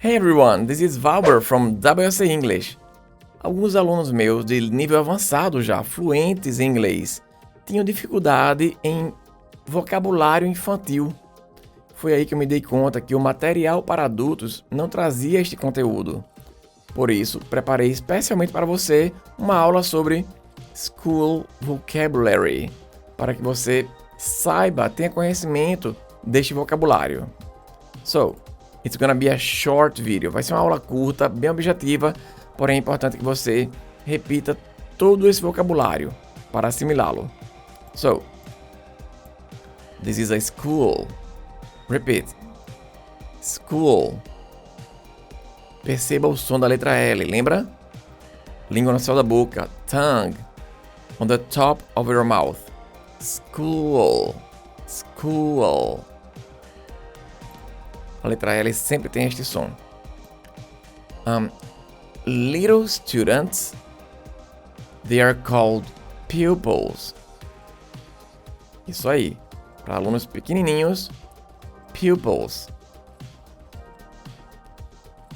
Hey everyone, this is Valber from WC English. Alguns alunos meus de nível avançado já, fluentes em inglês, tinham dificuldade em vocabulário infantil. Foi aí que eu me dei conta que o material para adultos não trazia este conteúdo. Por isso, preparei especialmente para você uma aula sobre School Vocabulary, para que você saiba, tenha conhecimento deste vocabulário. So, it's gonna be a short video. Vai ser uma aula curta, bem objetiva, porém é importante que você repita todo esse vocabulário para assimilá-lo. So, this is a school. Repeat. School. Perceba o som da letra L, lembra? Língua no céu da boca. Tongue. On the top of your mouth. School. School. A letra L sempre tem este som. Little students, they are called pupils. Isso aí. Para alunos pequenininhos, pupils.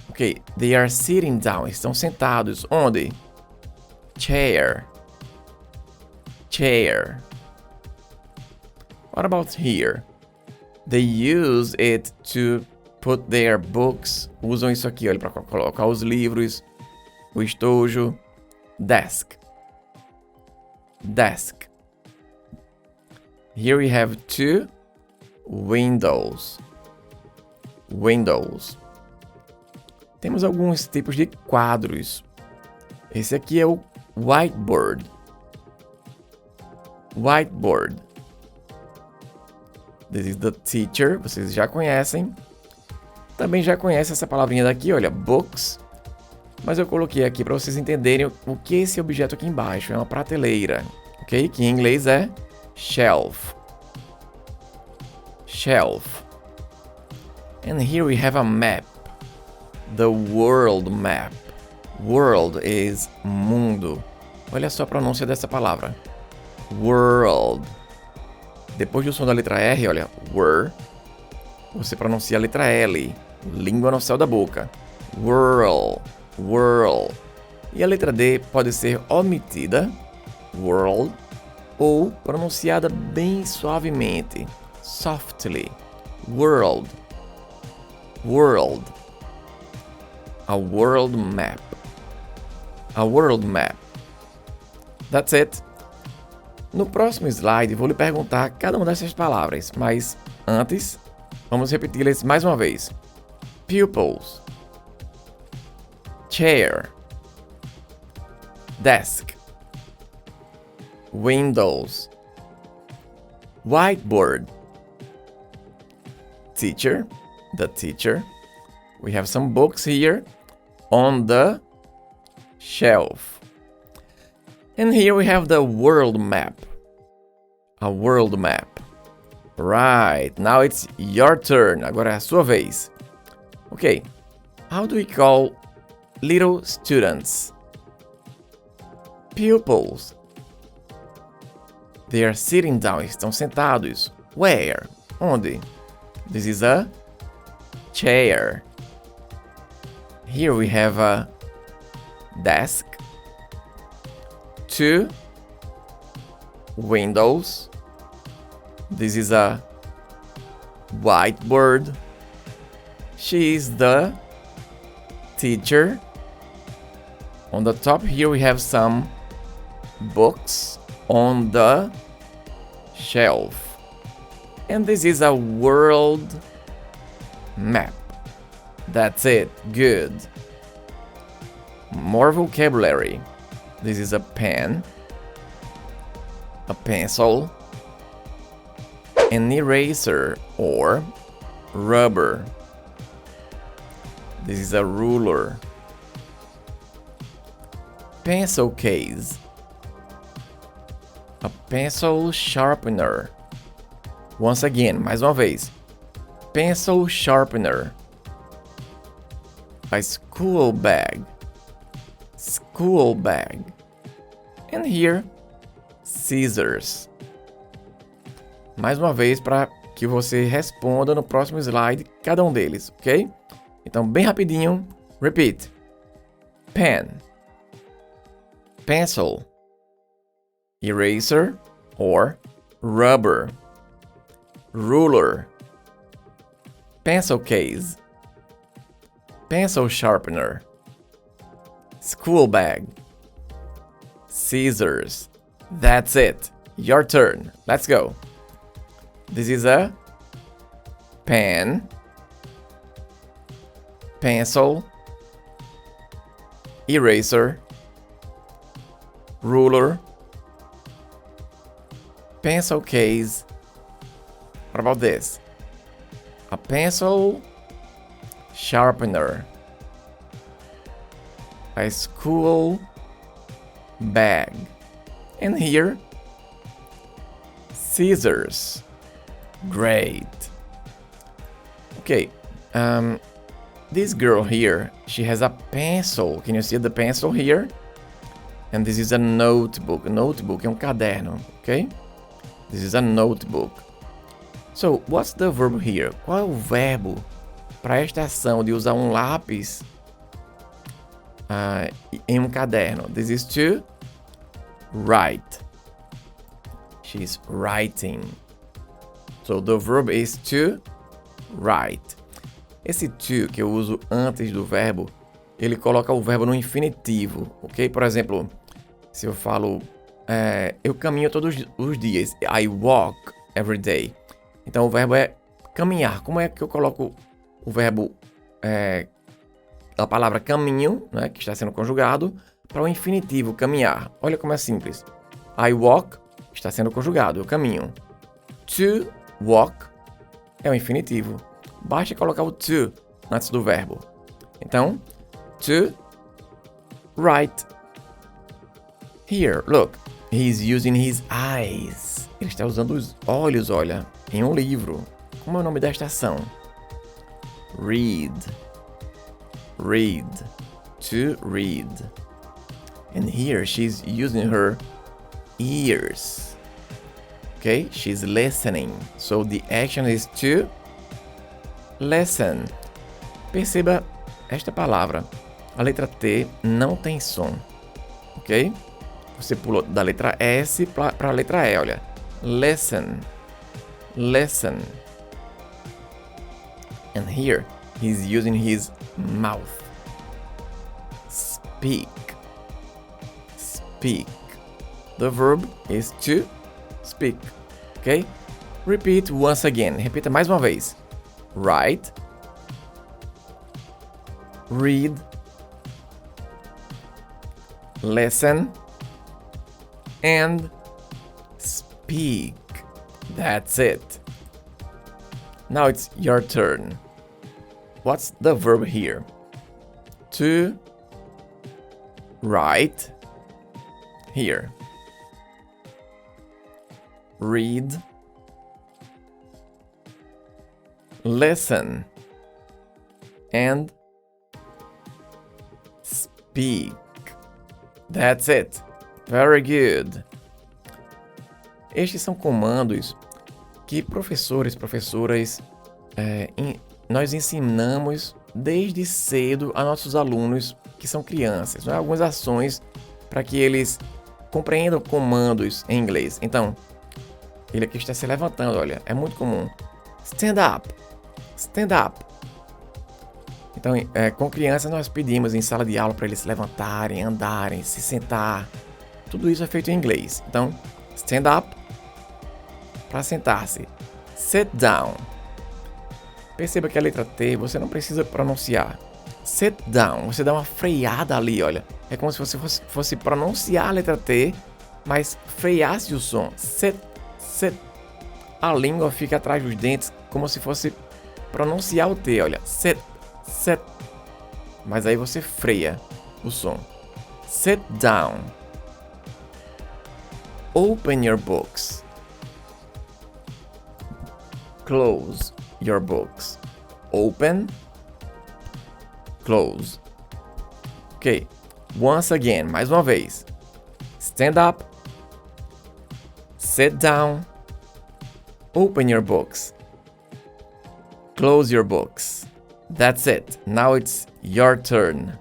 Ok, they are sitting down. Estão sentados. Onde? Chair. Chair. What about here? They use it to put their books. Usam isso aqui, olha, para colocar os livros, o estojo. Desk. Desk. Here we have two windows. Windows. Temos alguns tipos de quadros. Esse aqui é o whiteboard. Whiteboard. This is the teacher. Vocês já conhecem. Também já conhecem essa palavrinha daqui, olha, books. Mas eu coloquei aqui para vocês entenderem o que é esse objeto aqui embaixo. É uma prateleira, ok? Que em inglês é shelf. Shelf. And here we have a map. The world map. World is mundo. Olha só a pronúncia dessa palavra. World. Depois do som da letra R, olha, were, você pronuncia a letra L, língua no céu da boca. World, world. E a letra D pode ser omitida, world, ou pronunciada bem suavemente, softly, world, world. A world map. A world map. That's it. No próximo slide, vou lhe perguntar cada uma dessas palavras, mas antes, vamos repeti-las mais uma vez. Pupils. Chair. Desk. Windows. Whiteboard. Teacher. The teacher. We have some books here on the shelf. And here we have the world map. A world map. Right, now it's your turn. Agora é a sua vez. Okay, how do we call little students? Pupils. They are sitting down. Estão sentados. Where? Onde? This is a chair. Here we have a desk. Two windows. This is a whiteboard. She is the teacher. On the top here we have some books on the shelf. And this is a world map. That's it. Good. More vocabulary. This is a pen, a pencil, an eraser or rubber. This is a ruler. Pencil case, a pencil sharpener. Once again, mais uma vez. Pencil sharpener. A school bag. School bag. And here, scissors. Mais uma vez para que você responda no próximo slide cada um deles, ok? Então, bem rapidinho, repeat. Pen, pencil, eraser or rubber, ruler, pencil case, pencil sharpener, school bag, scissors. That's it. Your turn. Let's go. This is a pen, pencil, eraser, ruler, pencil case. What about this? A pencil sharpener, a school bag, and here, scissors. Great. Okay, this girl here, she has a pencil. Can you see the pencil here? And this is a notebook. Notebook é um caderno, okay? This is a notebook. So, what's the verb here? Qual é o verbo para esta ação de usar um lápis em um caderno? This is to write. She's writing. So, the verb is to write. Esse to que eu uso antes do verbo, ele coloca o verbo no infinitivo, ok? Por exemplo, se eu falo, eu caminho todos os dias. I walk every day. Então, o verbo é caminhar. Como é que eu coloco o verbo, a palavra caminho, né, que está sendo conjugado, para o infinitivo, caminhar? Olha como é simples. I walk está sendo conjugado, eu caminho. To walk é o infinitivo. Basta colocar o to antes do verbo. Então, to write. Here, look. He's using his eyes. Ele está usando os olhos, olha, em um livro. Como é o nome desta ação? Read. Read. To read. And here she's using her ears. Okay? She's listening. So the action is to listen. Perceba esta palavra. A letra T não tem som. Ok? Você pulou da letra S para a letra E, olha. Listen. Listen. And here, he's using his mouth. Speak. Speak. The verb is to speak. Ok? Repeat once again. Repita mais uma vez. Write. Read. Listen. And speak. That's it. Now it's your turn. What's the verb here? To write. Here. Read. Listen. And speak. That's it. Very good. Estes são comandos que professores, professoras, nós ensinamos desde cedo a nossos alunos que são crianças. Né? Algumas ações para que eles compreendam comandos em inglês. Então, ele aqui está se levantando, olha, é muito comum. Stand up. Stand up. Então, com crianças nós pedimos em sala de aula para eles se levantarem, andarem, se sentar. Tudo isso é feito em inglês. Então, stand up para sentar-se. Sit down. Perceba que a letra T você não precisa pronunciar. Sit down. Você dá uma freada ali, olha. É como se você fosse pronunciar a letra T, mas freasse o som. Sit, sit. A língua fica atrás dos dentes, como se fosse pronunciar o T, olha. Sit, sit. Mas aí você freia o som. Sit down. Open your books. Close your books. Open. Close. Ok. Once again. Mais uma vez. Stand up. Sit down. Open your books. Close your books. That's it. Now it's your turn.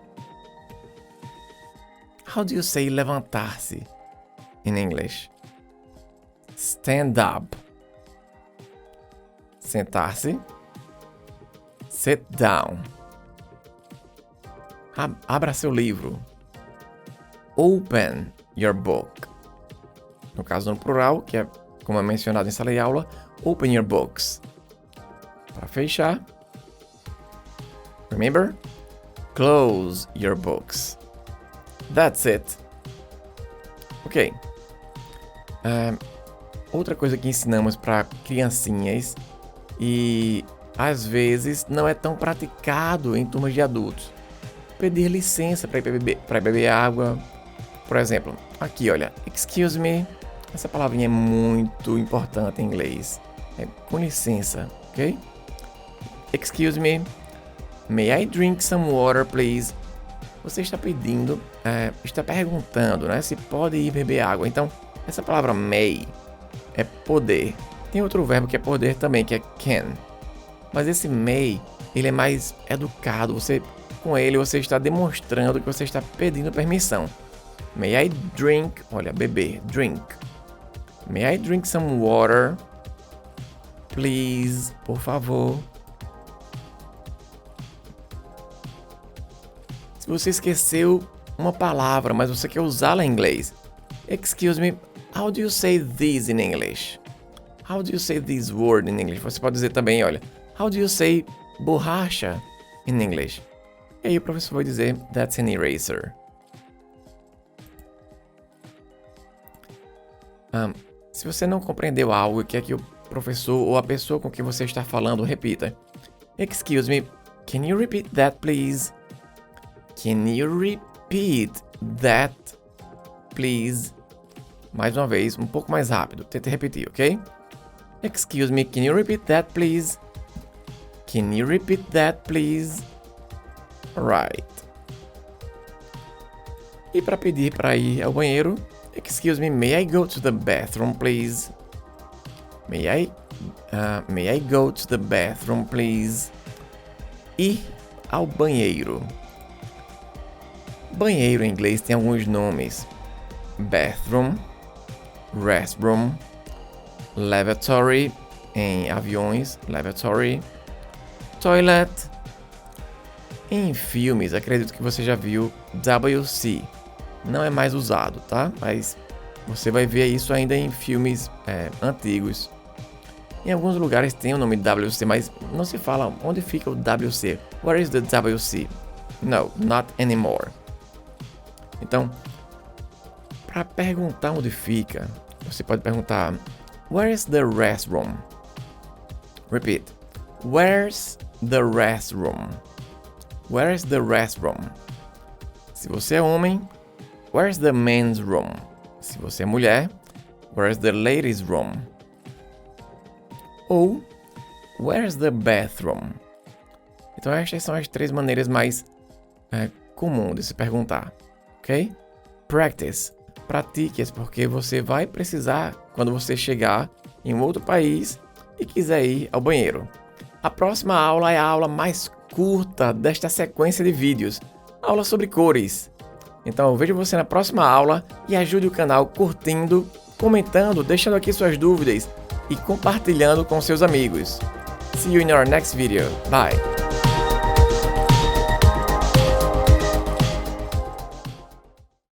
How do you say levantar-se in English? Stand up. Sentar-se. Sit down. Abra seu livro. Open your book. No caso, no plural, que é como é mencionado em sala de aula, open your books. Para fechar, remember, close your books. That's it. Ok. Outra coisa que ensinamos para criancinhas e às vezes não é tão praticado em turmas de adultos. Pedir licença para beber água. Por exemplo, aqui, olha, excuse me. Essa palavrinha é muito importante em inglês. É com licença, ok? Excuse me. May I drink some water, please? Você está pedindo, está perguntando, né? Se pode ir beber água. Então, essa palavra may é poder. Tem outro verbo que é poder também, que é can. Mas esse may, ele é mais educado. Com ele, você está demonstrando que você está pedindo permissão. May I drink, olha, beber, drink. May I drink some water? Please, por favor. Se você esqueceu uma palavra, mas você quer usá-la em inglês. Excuse me, how do you say this in English? How do you say this word in English? Você pode dizer também, olha, how do you say borracha in English? E aí o professor vai dizer, that's an eraser. Se você não compreendeu algo e quer que o professor ou a pessoa com quem você está falando repita. Excuse me, can you repeat that, please? Can you repeat that, please? Mais uma vez, um pouco mais rápido. Tente repetir, ok? Excuse me, can you repeat that, please? Can you repeat that, please? Right. E para pedir para ir ao banheiro, excuse me, may I go to the bathroom, please? May I go to the bathroom, please? Ir ao banheiro. Banheiro em inglês tem alguns nomes. Bathroom, restroom, lavatory em aviões, lavatory, toilet. Em filmes, acredito que você já viu WC. Não é mais usado, tá? Mas você vai ver isso ainda em filmes antigos. Em alguns lugares tem o nome WC, mas não se fala onde fica o WC. Where is the WC? No, not anymore. Então, para perguntar onde fica, você pode perguntar where is the restroom? Repeat. Where's the restroom? Where is the restroom? Se você é homem, where's the men's room? Se você é mulher, where's the ladies' room? Ou, where's the bathroom? Então estas são as três maneiras mais comuns de se perguntar, ok? Practice. Pratique-as porque você vai precisar quando você chegar em um outro país e quiser ir ao banheiro. A próxima aula é a aula mais curta desta sequência de vídeos. Aula sobre cores. Então eu vejo você na próxima aula e ajude o canal curtindo, comentando, deixando aqui suas dúvidas e compartilhando com seus amigos. See you in our next video. Bye!